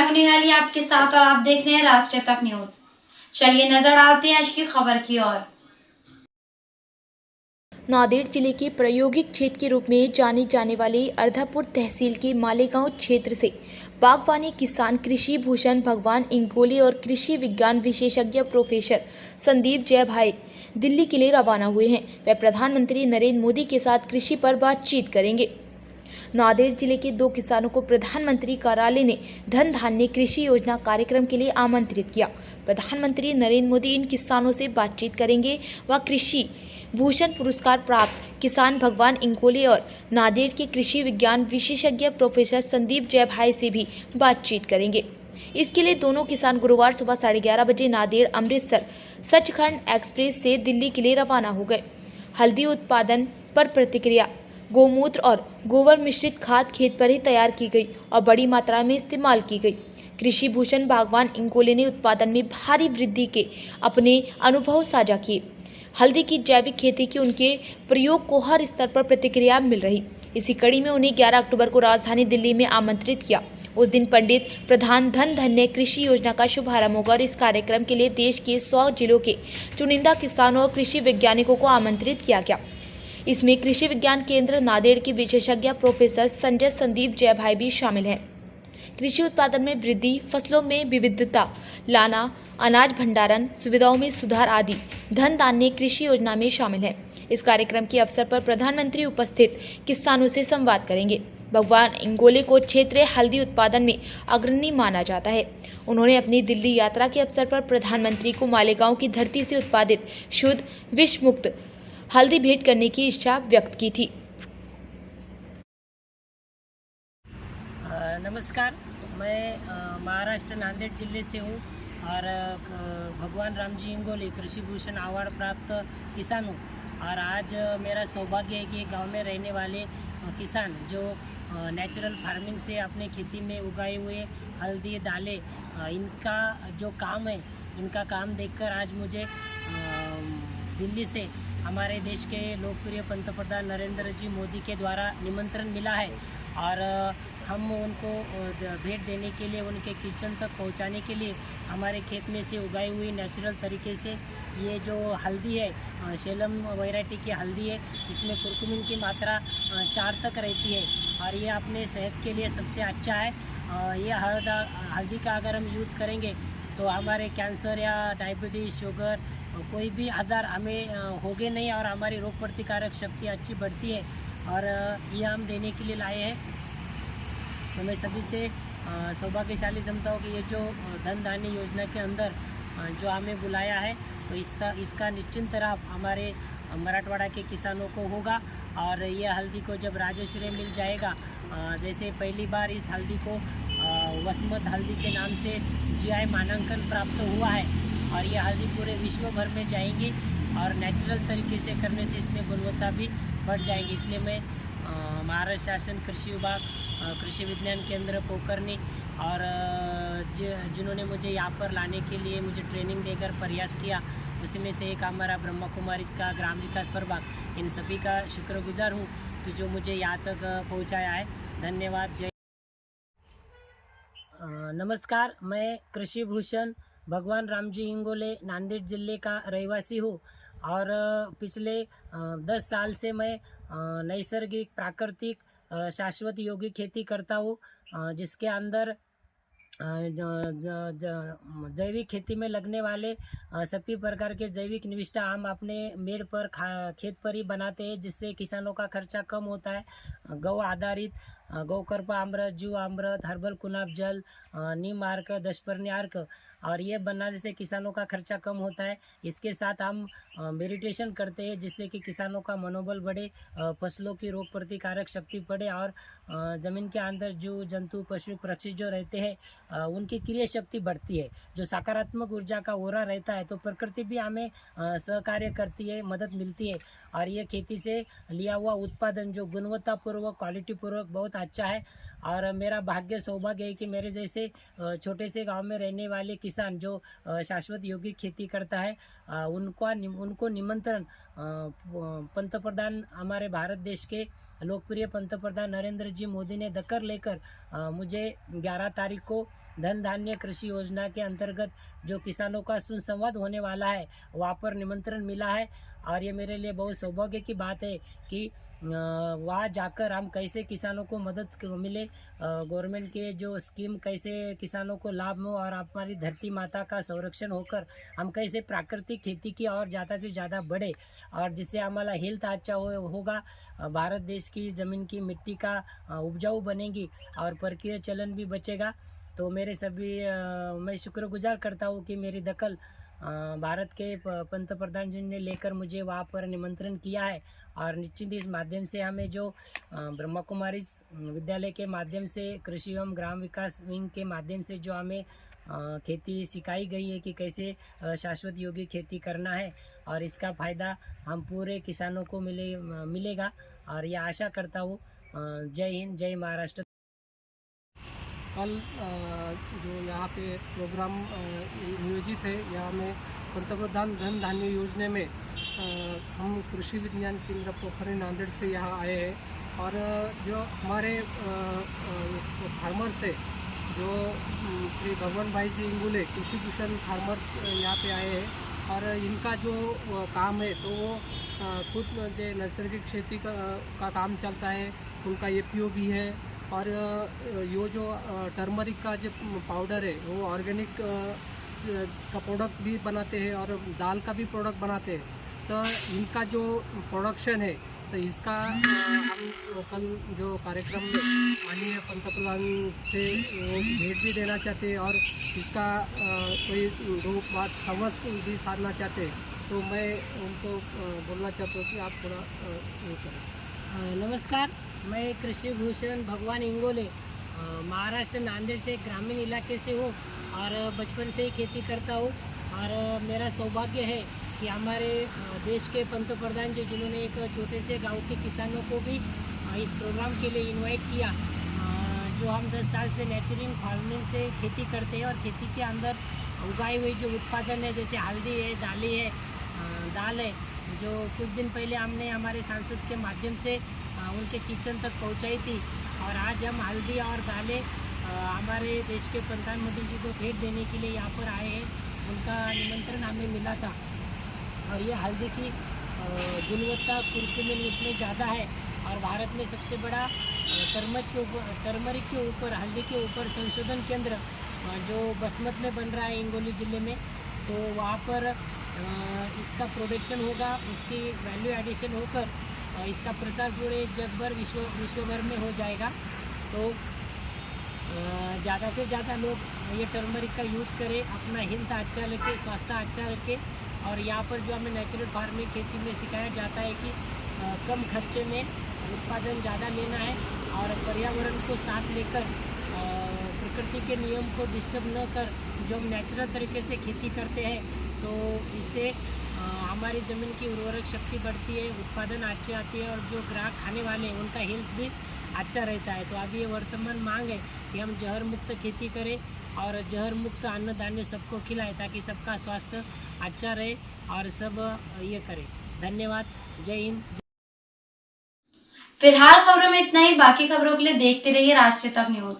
मैं हूं निहाली आपके साथ और आप देख रहे हैं राष्ट्रीय तक न्यूज। चलिए नजर डालते हैं आज की खबर की ओर। नांदेड़ जिले के प्रायोगिक क्षेत्र के रूप में जानी जाने वाली अर्धापुर तहसील के मालेगांव क्षेत्र से बागवानी किसान कृषि भूषण भगवान इंगोले और कृषि विज्ञान विशेषज्ञ प्रोफेसर संदीप जयभाई दिल्ली के लिए रवाना हुए हैं। वे प्रधानमंत्री नरेंद्र मोदी के साथ कृषि पर बातचीत करेंगे। नांदेड़ जिले के 2 किसानों को प्रधानमंत्री कार्यालय ने धन धान्य कृषि योजना कार्यक्रम के लिए आमंत्रित किया। प्रधानमंत्री नरेंद्र मोदी इन किसानों से बातचीत करेंगे व कृषि भूषण पुरस्कार प्राप्त किसान भगवान इंगोले और नांदेड़ के कृषि विज्ञान विशेषज्ञ प्रोफेसर संदीप जयभाई से भी बातचीत करेंगे। इसके लिए दोनों किसान गुरुवार सुबह 11:30 बजे नांदेड़ अमृतसर सचखंड एक्सप्रेस से दिल्ली के लिए रवाना हो गए। हल्दी उत्पादन पर प्रतिक्रिया। गोमूत्र और गोबर मिश्रित खाद खेत पर ही तैयार की गई और बड़ी मात्रा में इस्तेमाल की गई। कृषि भूषण भगवान इंगोले ने उत्पादन में भारी वृद्धि के अपने अनुभव साझा किए। हल्दी की जैविक खेती के उनके प्रयोग को हर स्तर पर प्रतिक्रिया मिल रही। इसी कड़ी में उन्हें 11 अक्टूबर को राजधानी दिल्ली में आमंत्रित किया। उस दिन पंडित प्रधान धन धान्य कृषि योजना का शुभारंभ होगा और इस कार्यक्रम के लिए देश के 100 जिलों के चुनिंदा किसानों और कृषि वैज्ञानिकों को आमंत्रित किया गया। इसमें कृषि विज्ञान केंद्र नांदेड़ के विशेषज्ञ प्रोफेसर संजय संदीप जयभाई भी शामिल हैं। कृषि उत्पादन में वृद्धि, फसलों में विविधता लाना, अनाज भंडारण सुविधाओं में सुधार आदि धन धान्य कृषि योजना में शामिल है। इस कार्यक्रम के अवसर पर प्रधानमंत्री उपस्थित किसानों से संवाद करेंगे। भगवान इंगोले को क्षेत्रीय हल्दी उत्पादन में अग्रणी माना जाता है। उन्होंने अपनी दिल्ली यात्रा के अवसर पर प्रधानमंत्री को मालेगांव की धरती से उत्पादित शुद्ध विष मुक्त हल्दी भेंट करने की इच्छा व्यक्त की थी। नमस्कार, मैं महाराष्ट्र नांदेड़ जिले से हूँ और भगवान रामजी इंगोले कृषि भूषण अवार्ड प्राप्त किसान हूँ। और आज मेरा सौभाग्य है कि गांव में रहने वाले किसान जो नेचुरल फार्मिंग से अपने खेती में उगाए हुए हल्दी दालें इनका जो काम है, इनका काम देखकर आज मुझे दिल्ली से हमारे देश के लोकप्रिय पंतप्रधान नरेंद्र जी मोदी के द्वारा निमंत्रण मिला है और हम उनको भेंट देने के लिए, उनके किचन तक पहुंचाने के लिए हमारे खेत में से उगाई हुई नेचुरल तरीके से ये जो हल्दी है, शेलम वैरायटी की हल्दी है, इसमें कुरकुमिन की मात्रा 4 तक रहती है और ये अपने सेहत के लिए सबसे अच्छा है। ये हल्दी का अगर हम यूज़ करेंगे तो हमारे कैंसर या डायबिटीज़, शुगर कोई भी आज़ार हमें होगे नहीं और हमारी रोग प्रतिकारक शक्ति अच्छी बढ़ती है और ये हम देने के लिए लाए हैं। तो मैं सभी से सौभाग्यशाली समझता हूँ कि ये जो धन धान्य योजना के अंदर जो हमें बुलाया है तो इसका निश्चिंत लाभ हमारे मराठवाड़ा के किसानों को होगा। और ये हल्दी को जब राजश्री मिल जाएगा, जैसे पहली बार इस हल्दी को वसमत हल्दी के नाम से जीआई मानांकन प्राप्त हुआ है और ये हल्दी पूरे विश्व भर में जाएंगी और नेचुरल तरीके से करने से इसमें गुणवत्ता भी बढ़ जाएगी। इसलिए मैं महाराष्ट्र शासन कृषि विभाग, कृषि विज्ञान केंद्र पोखरनी और जिन्होंने मुझे यहाँ पर लाने के लिए मुझे ट्रेनिंग देकर प्रयास किया, उसी में से एक हमारा ब्रह्मा कुमारीज का ग्राम विकास प्रभाग, इन सभी का शुक्रगुजार हूँ तो जो मुझे यहाँ तक पहुँचाया है। धन्यवाद। जय। नमस्कार, मैं कृषि भूषण भगवान रामजी इंगोले नांदेड़ जिले का रहवासी हूँ और पिछले 10 साल से मैं नैसर्गिक प्राकृतिक शाश्वत योगी खेती करता हूँ, जिसके अंदर जैविक खेती में लगने वाले सभी प्रकार के जैविक निविष्ठा हम अपने मेड़ पर खेत पर ही बनाते हैं, जिससे किसानों का खर्चा कम होता है। गौ आधारित गौकर्प अमृत, जीव अमृत, हर्बल कुनाब जल, नीम अर्क, दशपर्णी अर्क और ये बनाने से किसानों का खर्चा कम होता है। इसके साथ हम मेडिटेशन करते हैं जिससे कि किसानों का मनोबल बढ़े, फसलों की रोग प्रतिकारक शक्ति बढ़े और ज़मीन के अंदर जो जंतु पशु पक्षी जो रहते हैं उनकी क्रिया शक्ति बढ़ती है। जो सकारात्मक ऊर्जा का ओरा रहता है तो प्रकृति भी हमें सहकार्य करती है, मदद मिलती है और ये खेती से लिया हुआ उत्पादन जो गुणवत्तापूर्वक क्वालिटी पूर्वक बहुत अच्छा है और मेरा भाग्य सौभाग्य है कि मेरे जैसे छोटे से गांव में रहने वाले किसान जो शाश्वत यौगिक खेती करता है उनको निमंत्रण पंतप्रधान हमारे भारत देश के लोकप्रिय पंतप्रधान नरेंद्र जी मोदी ने दकर लेकर मुझे 11 तारीख को धन धान्य कृषि योजना के अंतर्गत जो किसानों का सुसंवाद होने वाला है वहाँ पर निमंत्रण मिला है। और ये मेरे लिए बहुत सौभाग्य की बात है कि वहाँ जाकर हम कैसे किसानों को मदद मिले, गवर्नमेंट के जो स्कीम कैसे किसानों को लाभ हो और हमारी धरती माता का संरक्षण होकर हम कैसे प्राकृतिक खेती की और ज़्यादा से ज़्यादा बढ़े और जिससे हमारा हेल्थ अच्छा होगा, भारत देश की ज़मीन की मिट्टी का उपजाऊ बनेगी और परकीय चलन भी बचेगा। तो मेरे सभी मैं शुक्रगुजार करता हूँ कि मेरी दखल भारत के पंतप्रधान जी ने लेकर मुझे वहाँ पर निमंत्रण किया है। और निश्चित इस माध्यम से हमें जो ब्रह्मा कुमारी विद्यालय के माध्यम से कृषि एवं ग्राम विकास विंग के माध्यम से जो हमें खेती सिखाई गई है कि कैसे शाश्वत यौगिक खेती करना है और इसका फ़ायदा हम पूरे किसानों को मिलेगा। और यह आशा करता हूँ। जय हिंद, जय महाराष्ट्र। कल जो यहाँ पे प्रोग्राम नियोजित है, यहाँ में पंतप्रधान धन धान्य योजना में हम कृषि विज्ञान केंद्र पोखरी नांदेड़ से यहाँ आए हैं। और जो हमारे फार्मर्स है, जो श्री भगवान भाई जी इंगोले कृषि भूषण फार्मर्स यहाँ पे आए हैं और इनका जो काम है तो वो खुद जो नैसर्गिक खेती का काम चलता है, उनका एपीओ भी है। और ये जो टर्मरिक का जो पाउडर है वो ऑर्गेनिक का प्रोडक्ट भी बनाते हैं और दाल का भी प्रोडक्ट बनाते हैं। तो इनका जो प्रोडक्शन है तो इसका हम कल जो कार्यक्रम में माननीय पंतप्रधान से भेंट भी देना चाहते हैं और इसका कोई दो बात समझ भी साधना चाहते हैं। तो मैं उनको बोलना चाहता हूँ कि आप थोड़ा ये करें। नमस्कार, मैं कृषि भूषण भगवान इंगोले महाराष्ट्र नांदेड़ से ग्रामीण इलाके से हूँ और बचपन से ही खेती करता हूँ। और मेरा सौभाग्य है कि हमारे देश के पंतप्रधान जी जिन्होंने एक छोटे से गांव के किसानों को भी इस प्रोग्राम के लिए इनवाइट किया। जो हम 10 साल से नेचुरल फार्मिंग से खेती करते हैं और खेती के अंदर उगाई हुई जो उत्पादन है, जैसे हल्दी है, दाल है, जो कुछ दिन पहले हमने हमारे सांसद के माध्यम से उनके किचन तक पहुंचाई थी। और आज हम हल्दी और दालें हमारे देश के प्रधानमंत्री जी को भेंट देने के लिए यहाँ पर आए हैं। उनका निमंत्रण हमें मिला था और ये हल्दी की गुणवत्ता कुरकुमिन इसमें ज़्यादा है और भारत में सबसे बड़ा टर्मरिक के ऊपर हल्दी के ऊपर संशोधन केंद्र जो बसमत में बन रहा है हिंगोली ज़िले में, तो वहाँ पर इसका प्रोडक्शन होगा, उसकी वैल्यू एडिशन होकर इसका प्रसार पूरे विश्व भर में हो जाएगा। तो ज़्यादा से ज़्यादा लोग ये टर्मरिक का यूज़ करें, अपना हेल्थ अच्छा रखें, स्वास्थ्य अच्छा रखें। और यहाँ पर जो हमें नेचुरल फार्मिंग खेती में सिखाया जाता है कि कम खर्चे में उत्पादन ज़्यादा लेना है और पर्यावरण को साथ लेकर प्रकृति के नियम को डिस्टर्ब न कर जो हम नेचुरल तरीके से खेती करते हैं, तो इससे हमारी ज़मीन की उर्वरक शक्ति बढ़ती है, उत्पादन अच्छी आती है और जो ग्राहक खाने वाले हैं उनका हेल्थ भी अच्छा रहता है। तो अभी ये वर्तमान मांग है कि हम जहर मुक्त खेती करें और जहर मुक्त अन्न धान्य सबको खिलाएं ताकि सबका स्वास्थ्य अच्छा रहे और सब ये करें। धन्यवाद, जय हिंद। फिलहाल खबरों में इतना ही। बाकी खबरों के लिए देखते रहिए राष्ट्रीय तक न्यूज।